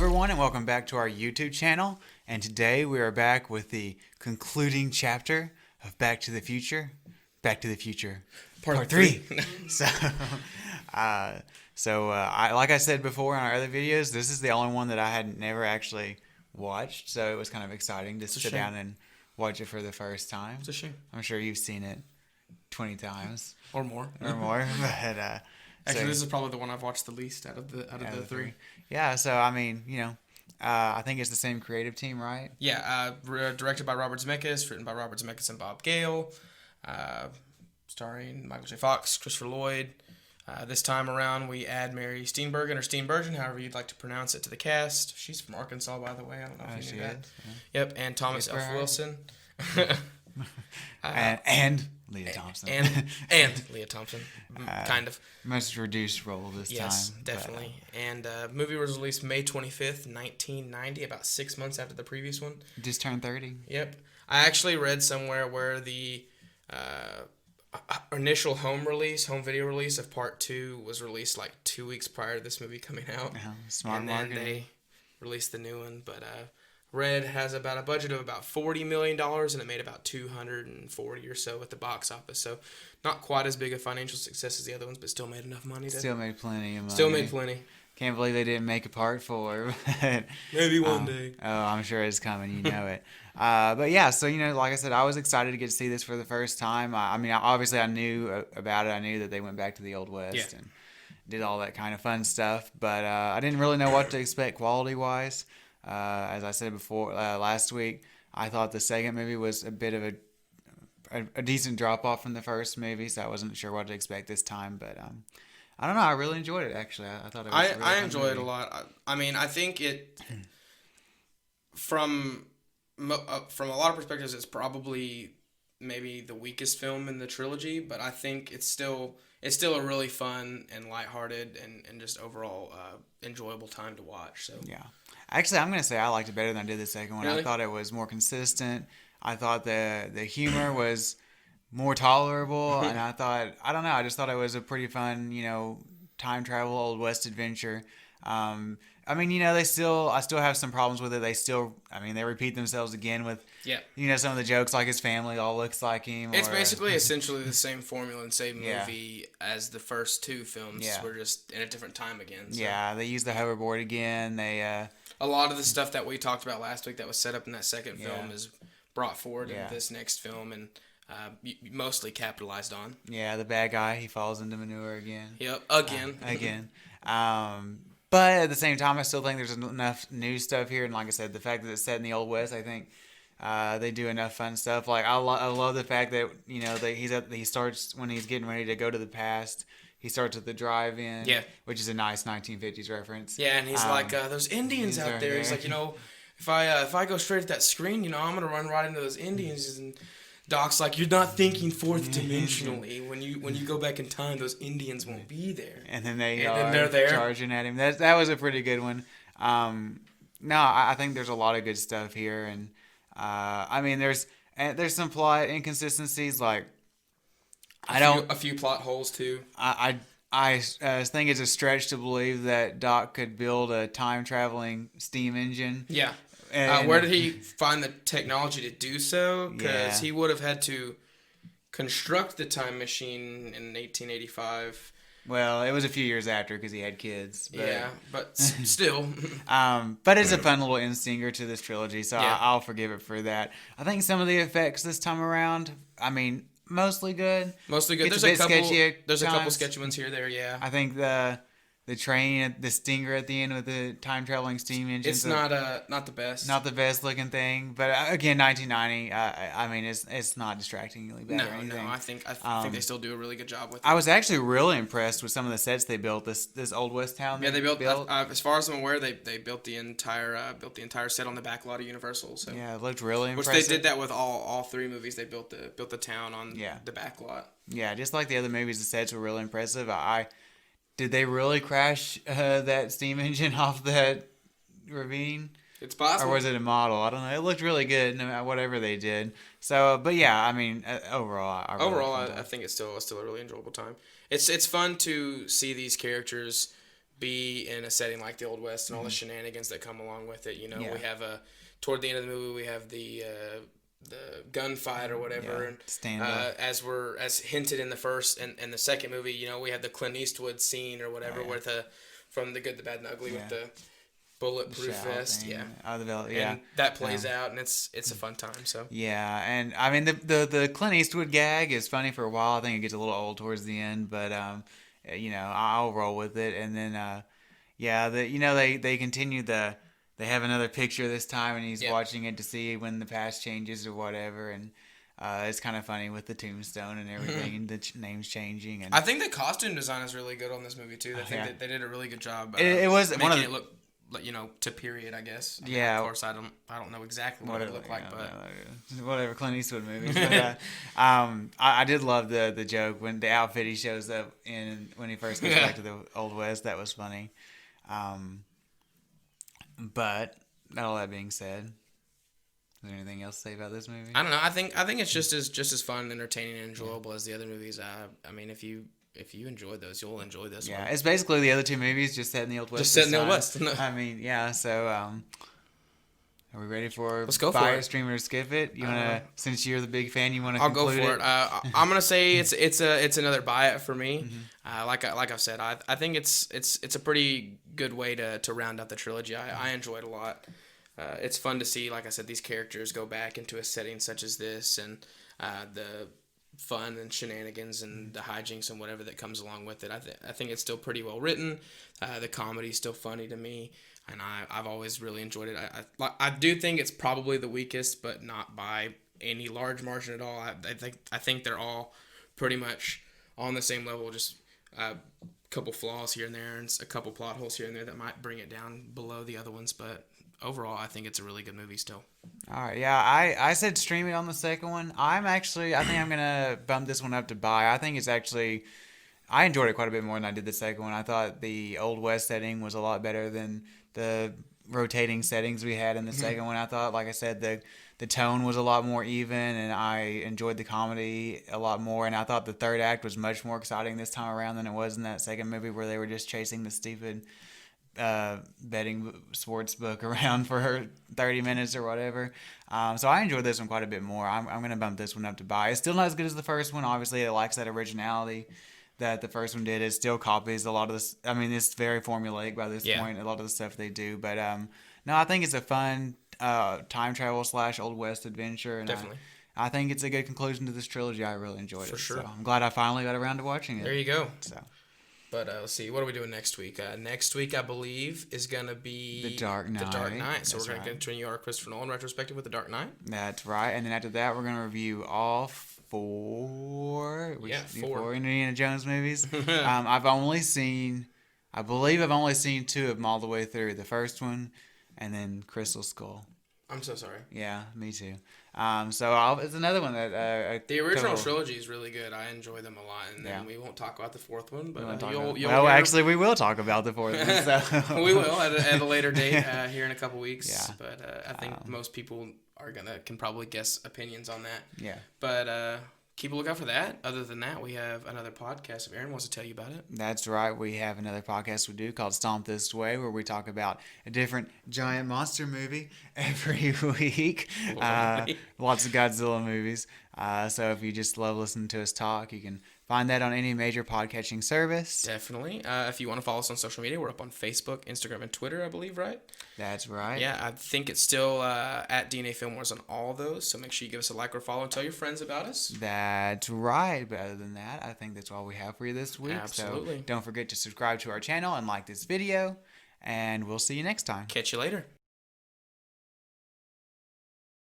everyone, and welcome back to our YouTube channel. And today we are back with the concluding chapter of Back to the Future. Back to the Future, Part 3. Like I said before in our other videos, this is the only one that I had never actually watched. So it was kind of exciting to sit down and watch it for the first time. It's a shame. I'm sure you've seen it 20 times. Or more. But, actually, this is probably the one I've watched the least out of the three. Yeah, so I mean, I think it's the same creative team, right? Yeah, directed by Robert Zemeckis, written by Robert Zemeckis and Bob Gale, starring Michael J. Fox, Christopher Lloyd. This time around, we add Mary Steenburgen, or Steenburgen, however you'd like to pronounce it, to the cast. She's from Arkansas, by the way. I don't know if you knew that. Yeah. Yep, and Thomas F. Wilson. And Leah Thompson. and Leah Thompson, kind of. Most reduced role this time. Yes, definitely. And movie was released May 25th, 1990, about 6 months after the previous one. Just turned 30. Yep. I actually read somewhere where the initial home video release of Part 2 was released like 2 weeks prior to this movie coming out. Smart marketing. And then they released the new one, but Red has about a budget of about $40 million, and it made about $240 or so at the box office. So not quite as big a financial success as the other ones, but still made enough money. Still made plenty of money. Still made plenty. Can't believe they didn't make a Part 4. But, maybe one day. Oh, I'm sure it's coming. You know it. But yeah, so, like I said, I was excited to get to see this for the first time. I mean, obviously I knew about it. I knew that they went back to the Old West and did all that kind of fun stuff. But I didn't really know what to expect quality-wise. As I said before last week, I thought the second movie was a bit of a decent drop off from the first movie, so I wasn't sure what to expect this time. But I don't know. I really enjoyed it. Actually, I thought it was. I enjoyed it a lot. I mean, I think it from a lot of perspectives, it's probably maybe the weakest film in the trilogy, but I think it's still a really fun and lighthearted and just overall enjoyable time to watch. So yeah. Actually, I'm going to say I liked it better than I did the second one. Really? I thought it was more consistent. I thought the humor was more tolerable. And I just thought it was a pretty fun, time travel, Old West adventure. I mean, I still have some problems with it. They repeat themselves again with, some of the jokes, like his family all looks like him. It's basically essentially the same formula and same movie as the first two films. Yeah. We're just in a different time again. So. Yeah, they use the hoverboard again. A lot of the stuff that we talked about last week that was set up in that second film is brought forward in this next film and mostly capitalized on. Yeah, the bad guy, he falls into manure again. Yep, again. Again. But at the same time, I still think there's enough new stuff here. And like I said, the fact that it's set in the Old West, I think they do enough fun stuff. Like I love the fact that, that he starts when he's getting ready to go to the past. He starts at the drive-in, which is a nice 1950s reference. Yeah, and he's like, "Those Indians out there." He's like, if I go straight at that screen, I'm gonna run right into those Indians. And Doc's like, "You're not thinking fourth dimensionally. When you go back in time, those Indians won't be there." And then they're there charging at him. That was a pretty good one. I think there's a lot of good stuff here, and I mean, there's some plot inconsistencies like. A few plot holes too. I think it's a stretch to believe that Doc could build a time traveling steam engine. Yeah. Where did he find the technology to do so? Because he would have had to construct the time machine in 1885. Well, it was a few years after because he had kids. But, but still. But it's a fun little in-stinger to this trilogy, so I'll forgive it for that. I think some of the effects this time around, mostly good. There's a couple sketchy ones here or there, yeah. I think the train, the stinger at the end with the time traveling steam engine. It's not the best. Not the best looking thing, but again, 1990. It's not distractingly bad or anything. No, I think they still do a really good job with it. I was actually really impressed with some of the sets they built. This Old West town. Yeah, they built. As far as I'm aware, they built the entire set on the back lot of Universal. So yeah, it looked really impressive. Which they did that with all three movies. They built the town on the back lot. Yeah, just like the other movies, the sets were really impressive. Did they really crash that steam engine off that ravine? It's possible. Or was it a model? I don't know. It looked really good, no matter whatever they did. So, but yeah, overall, I think it's still a really enjoyable time. It's fun to see these characters be in a setting like the Old West and all the shenanigans that come along with it. You know, Yeah. we have toward the end of the movie, we have the gunfight or whatever, and stand up. as hinted in the first and the second movie, you know, we have the Clint Eastwood scene or whatever, with from The Good, the Bad, and the Ugly, with the bulletproof vest, thing. and that plays out, and it's a fun time. So yeah, and I mean the Clint Eastwood gag is funny for a while. I think it gets a little old towards the end, but you know, I'll roll with it. And then they continue they have another picture this time, and he's watching it to see when the past changes or whatever, and it's kind of funny with the tombstone and everything, and the names changing. And I think the costume design is really good on this movie too. I think that they did a really good job. It was making one of the, it look, you know, to period, I guess. Yeah. Of course, I don't know exactly what it looked like, but whatever Clint Eastwood movies. But, I did love the joke when the outfit he shows up in when he first goes back to the Old West. That was funny. But all that being said, is there anything else to say about this movie? I don't know. I think it's just as fun, entertaining, and enjoyable as the other movies. I mean, if you enjoyed those, you'll enjoy this one. Yeah, it's basically the other two movies just set in the Old West. Just set in the Old West. I mean, yeah. So, are we ready for Let's go buy for it, it, stream it, or skip it? You wanna, since you're the big fan, you wanna? I'll go conclude for it. I'm gonna say it's another buy it for me. Like I've said, I think it's a pretty good way to round out the trilogy. I enjoyed a lot. It's fun to see, like I said, these characters go back into a setting such as this, and the fun and shenanigans and the hijinks and whatever that comes along with it. I think it's still pretty well written. The comedy's still funny to me, and I've always really enjoyed it. I do think it's probably the weakest, but not by any large margin at all. I think they're all pretty much on the same level. Just a couple flaws here and there, and a couple plot holes here and there that might bring it down below the other ones, but overall, I think it's a really good movie still. All right, yeah, I said stream it on the second one. I think I'm gonna bump this one up to buy. I think it's actually, I enjoyed it quite a bit more than I did the second one. I thought the Old West setting was a lot better than the rotating settings we had in the second one. I thought, like I said, the tone was a lot more even, and I enjoyed the comedy a lot more. And I thought the third act was much more exciting this time around than it was in that second movie where they were just chasing the stupid betting sports book around for 30 minutes or whatever. So I enjoyed this one quite a bit more. I'm going to bump this one up to buy. It's still not as good as the first one. Obviously, it lacks that originality that the first one did. It still copies a lot of this. I mean, it's very formulaic by this point, a lot of the stuff they do. But no, I think it's a fun time travel / Old West adventure. And Definitely. I think it's a good conclusion to this trilogy. I really enjoyed it. For sure. So I'm glad I finally got around to watching it. There you go. So. But let's see, what are we doing next week? Next week, I believe, is going to be The Dark Knight. The Dark Knight. So That's we're going to continue our Christopher Nolan retrospective with The Dark Knight. That's right. And then after that, we're going to review all four Indiana Jones movies. I believe I've only seen two of them all the way through. The first one, and then Crystal Skull. I'm so sorry. Yeah, me too. It's another one that the original trilogy is really good. I enjoy them a lot, and then we won't talk about the fourth one, but actually, we will talk about the fourth one. So. We will at a later date here in a couple weeks. Yeah. But I think most people can probably guess opinions on that. Yeah. But keep a lookout for that. Other than that, we have another podcast. If Aaron wants to tell you about it. That's right. We have another podcast we do called Stomp This Way, where we talk about a different giant monster movie every week. Lots of Godzilla movies. So if you just love listening to us talk, you can find that on any major podcatching service. Definitely. If you want to follow us on social media, we're up on Facebook, Instagram, and Twitter, I believe, right? That's right. Yeah, I think it's still at DNA Film Wars on all those, so make sure you give us a like or follow and tell your friends about us. That's right. But other than that, I think that's all we have for you this week. Absolutely. So don't forget to subscribe to our channel and like this video, and we'll see you next time. Catch you later.